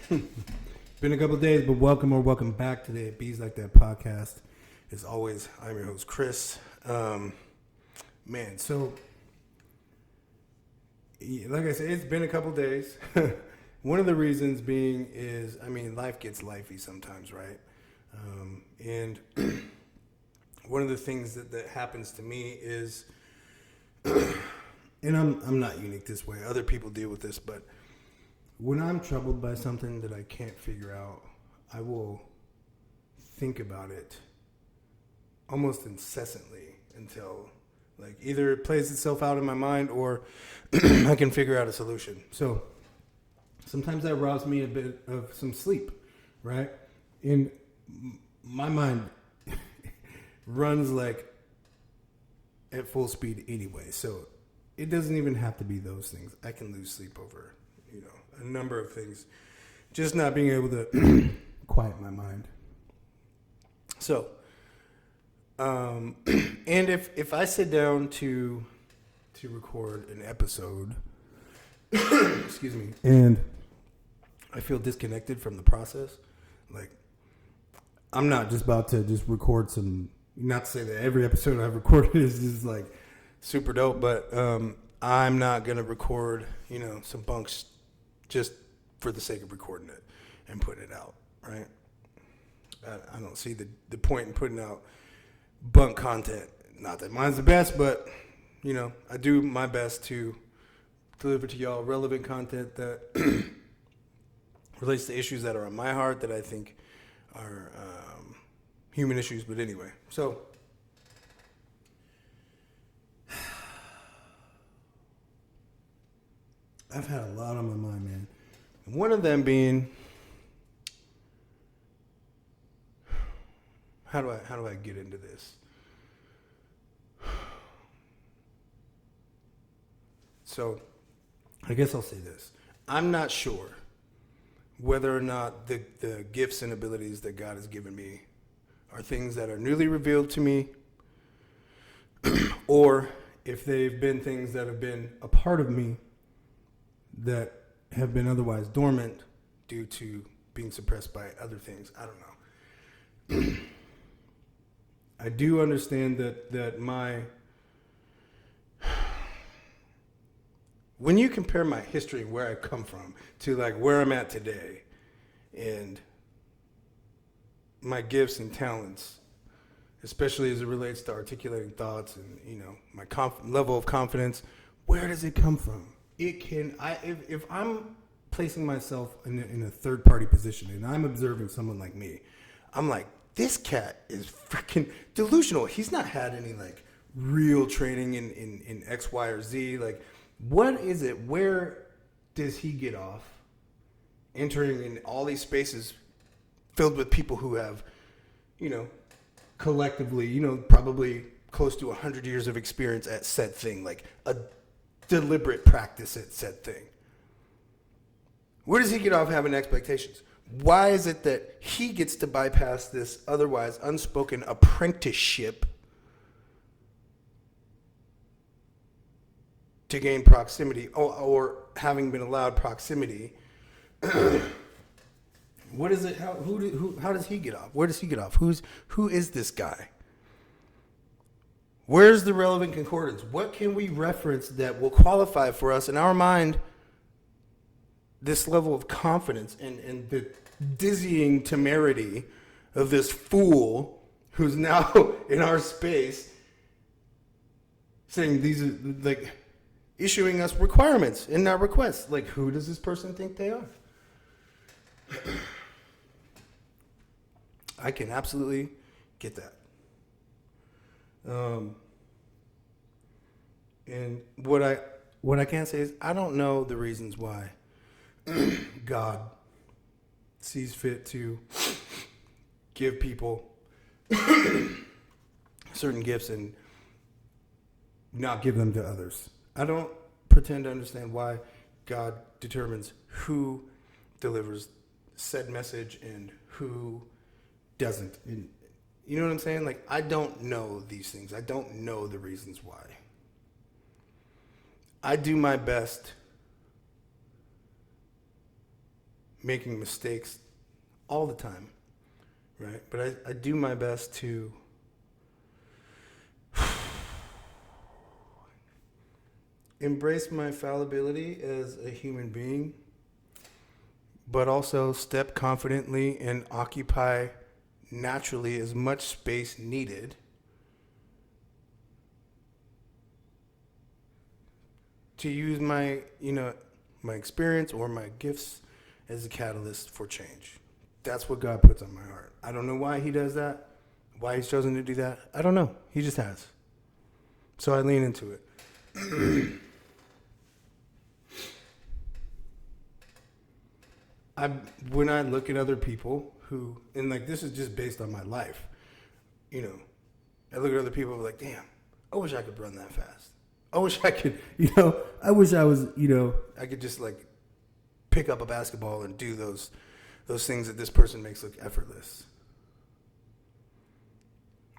Been a couple of days, but welcome back to the Bees Like That podcast. As always, I'm your host, Chris. So like I said, it's been a couple of days. One of the reasons being is, life gets lifey sometimes, right? And one of the things that happens to me is, and I'm not unique this way. Other people deal with this, but when I'm troubled by something that I can't figure out, I will think about it almost incessantly until, either it plays itself out in my mind or I can figure out a solution. So sometimes that robs me a bit of some sleep, right? And my mind runs at full speed anyway. So it doesn't even have to be those things. I can lose sleep over, a number of things. Just not being able to quiet my mind. So, and if I sit down to record an episode, excuse me, and I feel disconnected from the process, I'm not just about to just record some, not to say that every episode I've recorded is just super dope, but I'm not going to record, some bunks just for the sake of recording it and putting it out, right? I don't see the point in putting out bunk content. Not that mine's the best, but, I do my best to deliver to y'all relevant content that relates to issues that are on my heart that I think are human issues. But anyway, so I've had a lot on my mind, man. And one of them being, how do I get into this? So, I guess I'll say this. I'm not sure whether or not the gifts and abilities that God has given me are things that are newly revealed to me, or if they've been things that have been a part of me that have been otherwise dormant due to being suppressed by other things. I don't know. I do understand that when you compare my history, where I come from, to where I'm at today, and my gifts and talents, especially as it relates to articulating thoughts and my level of confidence, where does it come from? If I'm placing myself in a third party position and I'm observing someone like me, I'm like, this cat is freaking delusional. He's not had any real training in X, Y, or Z. What is it? Where does he get off entering in all these spaces filled with people who have, collectively, probably close to 100 years of experience at said thing, a deliberate practice at said thing? Where does he get off having expectations? Why is it that he gets to bypass this otherwise unspoken apprenticeship to gain proximity, or having been allowed proximity? What is it? How does he get off? Where does he get off? Who is this guy? Where's the relevant concordance? What can we reference that will qualify for us in our mind this level of confidence and the dizzying temerity of this fool who's now in our space saying these are issuing us requirements and not requests? Who does this person think they are? I can absolutely get that. And what I can say is I don't know the reasons why God sees fit to give people certain gifts and not give them to others. I don't pretend to understand why God determines who delivers said message and who doesn't. And you know what I'm saying? I don't know these things. I don't know the reasons why. I do my best making mistakes all the time, right? But I do my best to embrace my fallibility as a human being, but also step confidently and occupy naturally as much space needed to use my, my experience or my gifts as a catalyst for change. That's what God puts on my heart. I don't know why he does that, why he's chosen to do that. I don't know. He just has. So I lean into it. When I look at other people who, and like this is just based on my life, I look at other people and I'm like, damn, I wish I could run that fast. I wish I could, I wish I was, I could just like pick up a basketball and do those things that this person makes look effortless.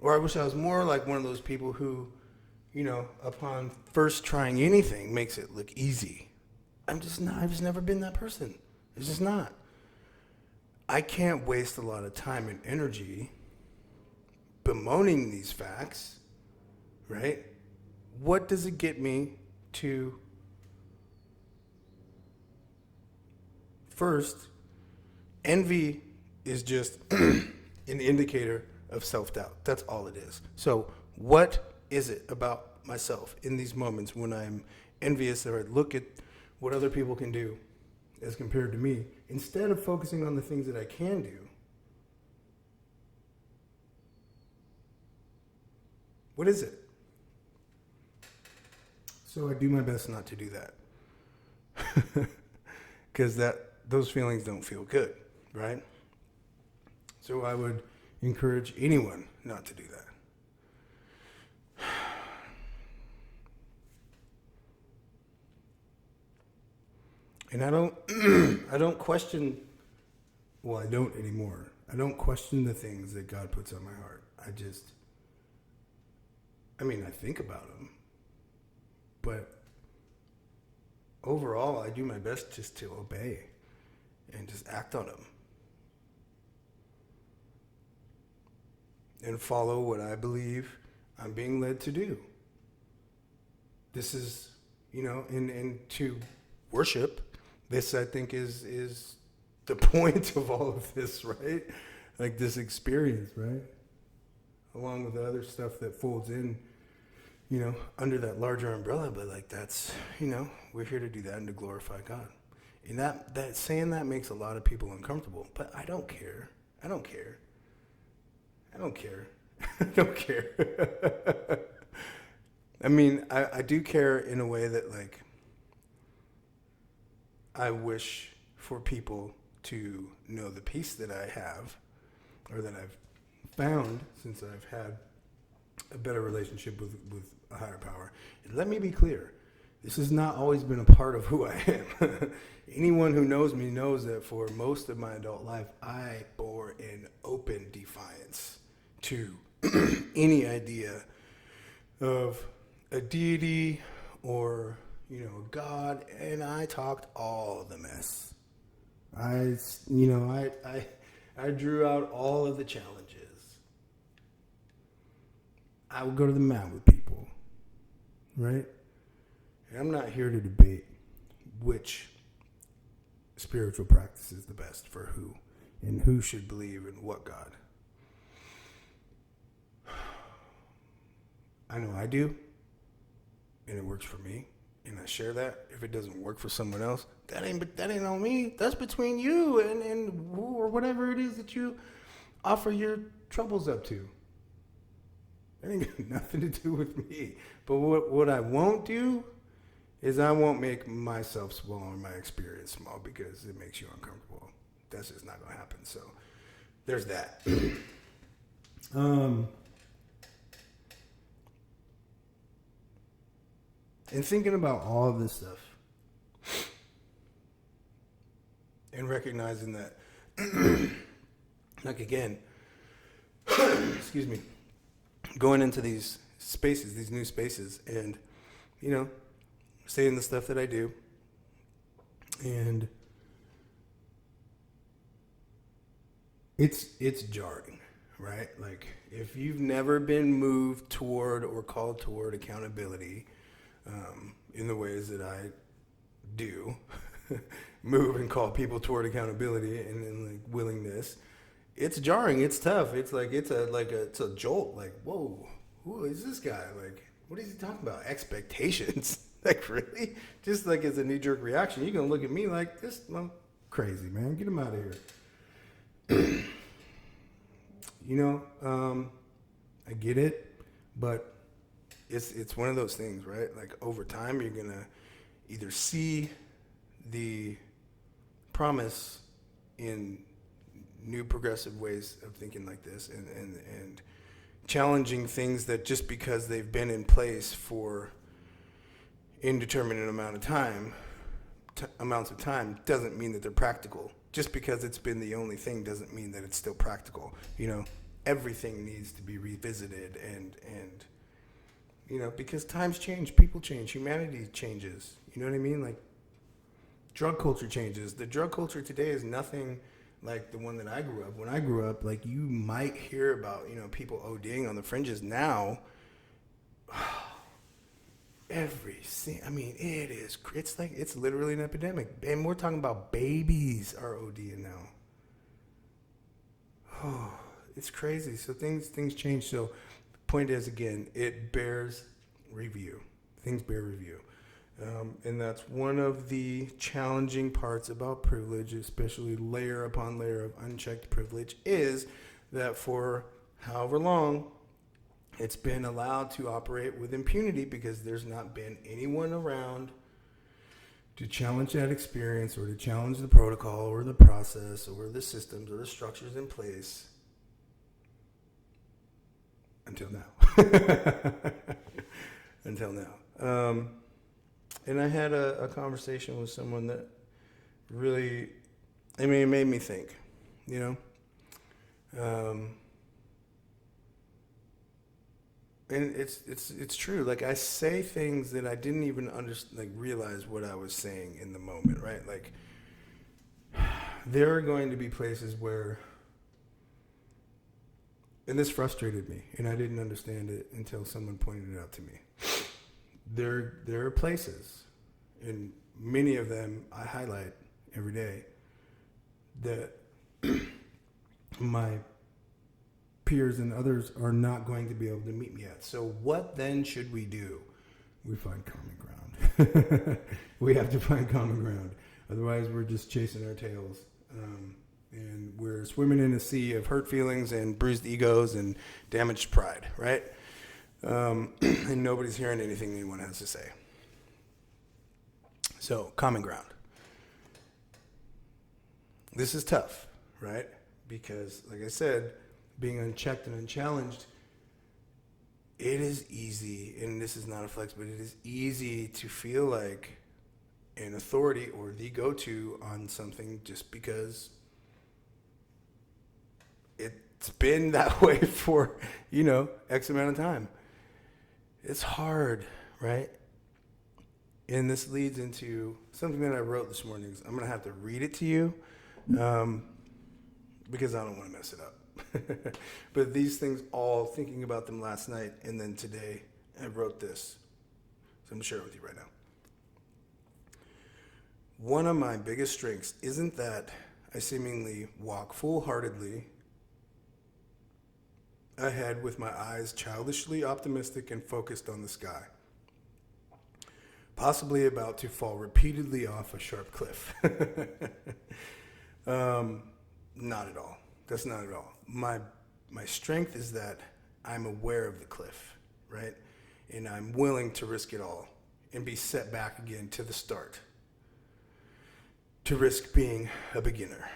Or I wish I was more like one of those people who, upon first trying anything makes it look easy. I'm just not, I've just never been that person. It's just not. I can't waste a lot of time and energy bemoaning these facts, right? What does it get me to first, envy is just an indicator of self-doubt. That's all it is. So what is it about myself in these moments when I'm envious or I look at what other people can do as compared to me, instead of focusing on the things that I can do? What is it? So I do my best not to do that. Because those feelings don't feel good, right? So I would encourage anyone not to do that. And I don't question, well, I don't anymore. I don't question the things that God puts on my heart. I think about them. But overall, I do my best just to obey and just act on them. And follow what I believe I'm being led to do. This is, and to worship. This, I think, is the point of all of this, right? Like this experience, right? Along with the other stuff that folds in, under that larger umbrella. But like that's, we're here to do that and to glorify God. And that saying that makes a lot of people uncomfortable. But I don't care. I don't care. I do care in a way that like I wish for people to know the peace that I have, or that I've found since I've had a better relationship with a higher power. And let me be clear, this has not always been a part of who I am. Anyone who knows me knows that for most of my adult life, I bore an open defiance to any idea of a deity or God, and I talked all the mess. I drew out all of the challenges. I would go to the mat with people, right? And I'm not here to debate which spiritual practice is the best for who, and who should believe in what God. I know I do, and it works for me. And I share that. If it doesn't work for someone else, that ain't on me. That's between you and who or whatever it is that you offer your troubles up to. That ain't got nothing to do with me. But what I won't do is I won't make myself small or my experience small because it makes you uncomfortable. That's just not gonna happen. So there's that. And thinking about all of this stuff and recognizing that, like again, excuse me, going into these spaces, these new spaces, and, saying the stuff that I do, and it's jarring, right? Like if you've never been moved toward or called toward accountability in the ways that I do, move and call people toward accountability and like willingness, it's jarring. It's tough. It's like it's a jolt. Like whoa, who is this guy? Like what is he talking about? Expectations. Like really? Just like as a knee jerk reaction, you're gonna look at me like this. I'm crazy, man. Get him out of here. I get it, but it's one of those things, right? Like over time, you're gonna either see the promise in new progressive ways of thinking like this, and challenging things that just because they've been in place for indeterminate amounts of time doesn't mean that they're practical. Just because it's been the only thing doesn't mean that it's still practical. Everything needs to be revisited and because times change, people change, humanity changes. You know what I mean? Like drug culture changes. The drug culture today is nothing like the one that I grew up. When I grew up, like you might hear about, people ODing on the fringes. Now, it's literally an epidemic. And we're talking about babies are ODing now. Oh, it's crazy. So things change. So the point is, again, it bears review. Things bear review. And that's one of the challenging parts about privilege, especially layer upon layer of unchecked privilege, is that for however long it's been allowed to operate with impunity because there's not been anyone around to challenge that experience or to challenge the protocol or the process or the systems or the structures in place until now. Until now. And I had a conversation with someone that really, it made me think, and it's true. Like I say things that I didn't even realize what I was saying in the moment, right? Like there are going to be places where, and this frustrated me, and I didn't understand it until someone pointed it out to me. There are places, and many of them I highlight every day, that my peers and others are not going to be able to meet me at. So what then should we do? We find common ground. We have to find common ground. Otherwise, we're just chasing our tails. And we're swimming in a sea of hurt feelings and bruised egos and damaged pride, right? And nobody's hearing anything anyone has to say. So, common ground. This is tough, right? Because, like I said, being unchecked and unchallenged, it is easy, and this is not a flex, but it is easy to feel like an authority or the go-to on something just because it's been that way for, X amount of time. It's hard, right? And this leads into something that I wrote this morning. I'm going to have to read it to you because I don't want to mess it up. But these things, all thinking about them last night and then today, I wrote this. So I'm going to share it with you right now. One of my biggest strengths isn't that I seemingly walk full-heartedly ahead with my eyes childishly optimistic and focused on the sky, possibly about to fall repeatedly off a sharp cliff. Not at all. That's not at all. My strength is that I'm aware of the cliff, right? And I'm willing to risk it all and be set back again to the start, to risk being a beginner.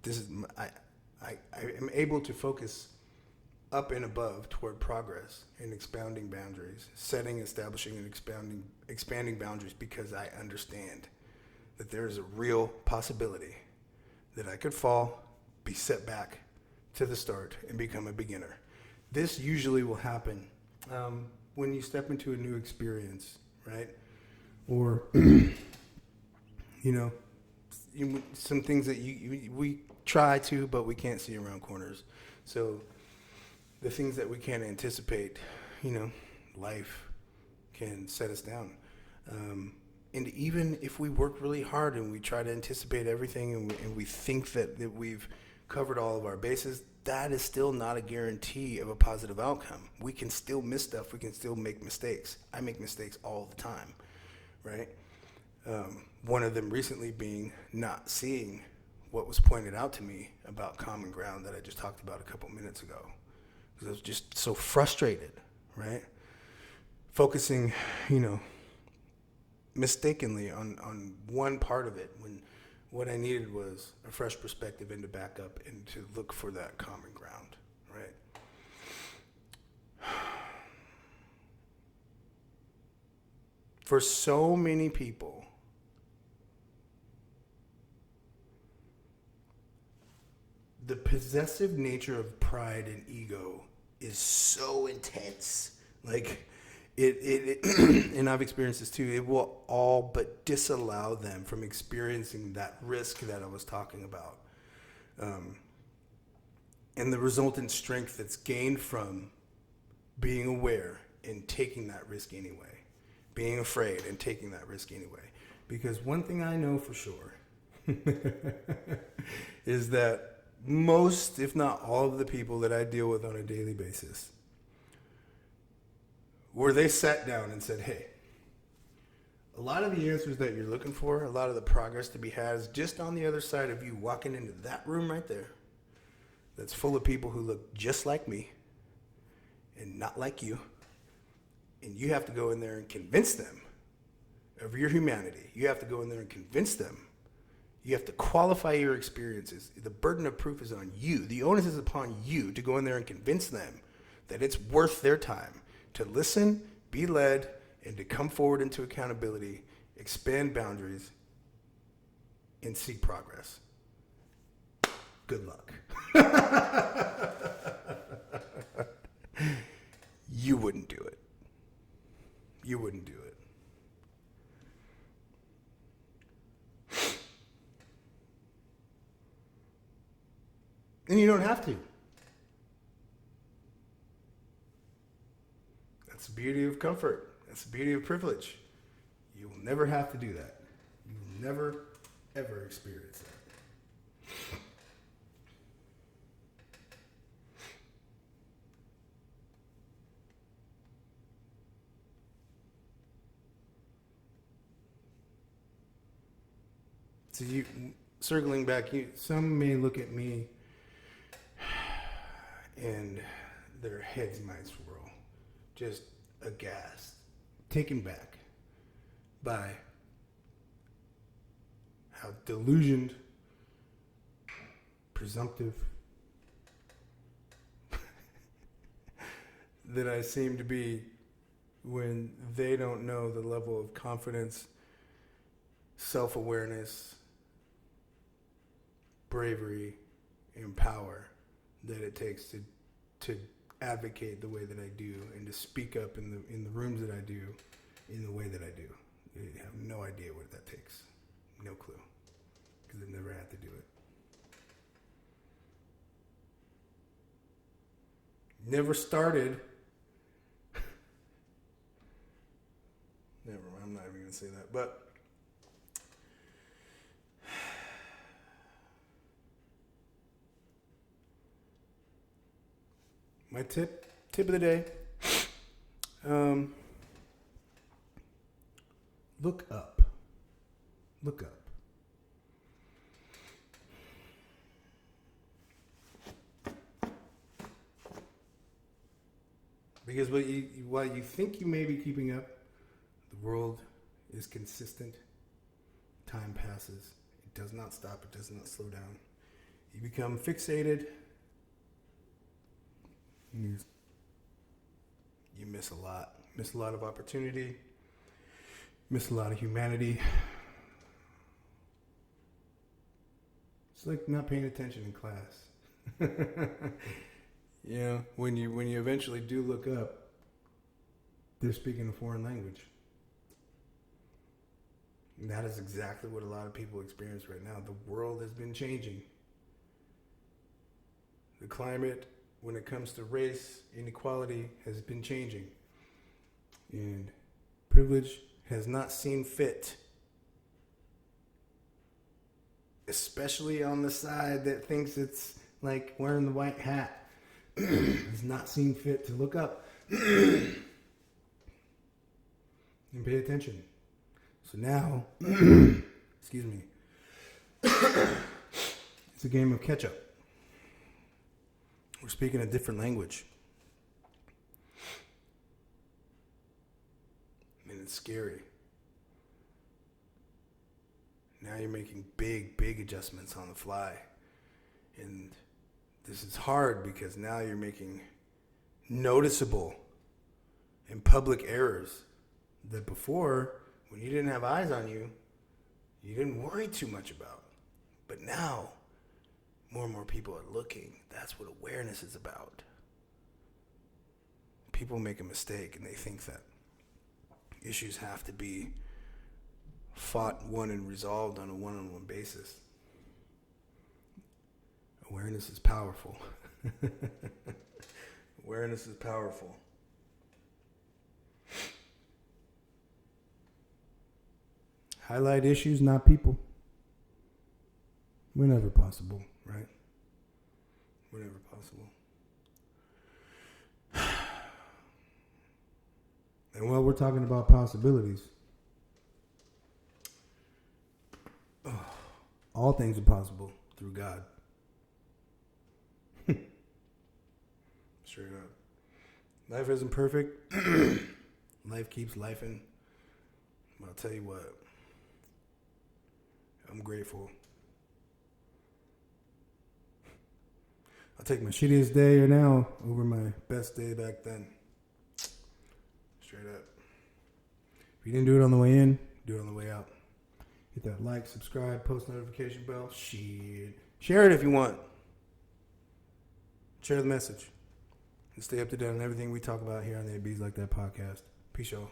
This is I am able to focus up and above toward progress and expounding boundaries, establishing, and expanding boundaries because I understand that there is a real possibility that I could fall, be set back to the start, and become a beginner. This usually will happen when you step into a new experience, right? Or, some things that we try to, but we can't see around corners. So the things that we can't anticipate, life can set us down. And even if we work really hard and we try to anticipate everything and we think that we've covered all of our bases, that is still not a guarantee of a positive outcome. We can still miss stuff. We can still make mistakes. I make mistakes all the time, right? One of them recently being not seeing what was pointed out to me about common ground that I just talked about a couple minutes ago. Because I was just so frustrated, right? Focusing, mistakenly on one part of it when what I needed was a fresh perspective and to back up and to look for that common ground, right? For so many people, the possessive nature of pride and ego is so intense. Like, it and I've experienced this too, it will all but disallow them from experiencing that risk that I was talking about. And the resultant strength that's gained from being aware and taking that risk anyway. Being afraid and taking that risk anyway. Because one thing I know for sure is that most, if not all of the people that I deal with on a daily basis, where they sat down and said, hey, a lot of the answers that you're looking for, a lot of the progress to be had is just on the other side of you walking into that room right there that's full of people who look just like me and not like you. And you have to go in there and convince them of your humanity. You have to go in there and convince them. You have to qualify your experiences. The burden of proof is on you. The onus is upon you to go in there and convince them that it's worth their time to listen, be led, and to come forward into accountability, expand boundaries, and seek progress. Good luck. You wouldn't do it. You wouldn't do it. And you don't have to. That's the beauty of comfort. That's the beauty of privilege. You will never have to do that. You will never, ever experience that. So circling back, some may look at me and their heads might swirl, just aghast, taken back by how delusioned, presumptive that I seem to be when they don't know the level of confidence, self-awareness, bravery, and power that it takes to advocate the way that I do and to speak up in the rooms that I do in the way that I do. I have no idea what that takes. No clue. Because I've never had to do it. Never started. Never mind, I'm not even going to say that. But my tip of the day, look up. Look up. Because while you think you may be keeping up, the world is consistent. Time passes. It does not stop. It does not slow down. You become fixated. You miss a lot. Miss a lot of opportunity. Miss a lot of humanity. It's like not paying attention in class. When you eventually do look up, they're speaking a foreign language. And that is exactly what a lot of people experience right now. The world has been changing. The climate, when it comes to race inequality, has been changing. And privilege has not seen fit, especially on the side that thinks it's like wearing the white hat, has not seen fit to look up and pay attention. So now, excuse me, it's a game of catch up. We're speaking a different language. And it's scary. Now you're making big adjustments on the fly. And this is hard because now you're making noticeable and public errors that before, when you didn't have eyes on you, you didn't worry too much about. But now, more and more people are looking. That's what awareness is about. People make a mistake and they think that issues have to be fought, won, and resolved on a one-on-one basis. Awareness is powerful. Awareness is powerful. Highlight issues, not people. Whenever possible, right? Whenever possible. And while we're talking about possibilities, all things are possible through God. Straight up. Life isn't perfect. Life keeps lifing. But I'll tell you what. I'm grateful. I'll take my shittiest day now over my best day back then. Straight up. If you didn't do it on the way in, do it on the way out. Hit that like, subscribe, post notification bell. Shit. Share it if you want. Share the message. And stay up to date on everything we talk about here on the It Bees Like That podcast. Peace, y'all.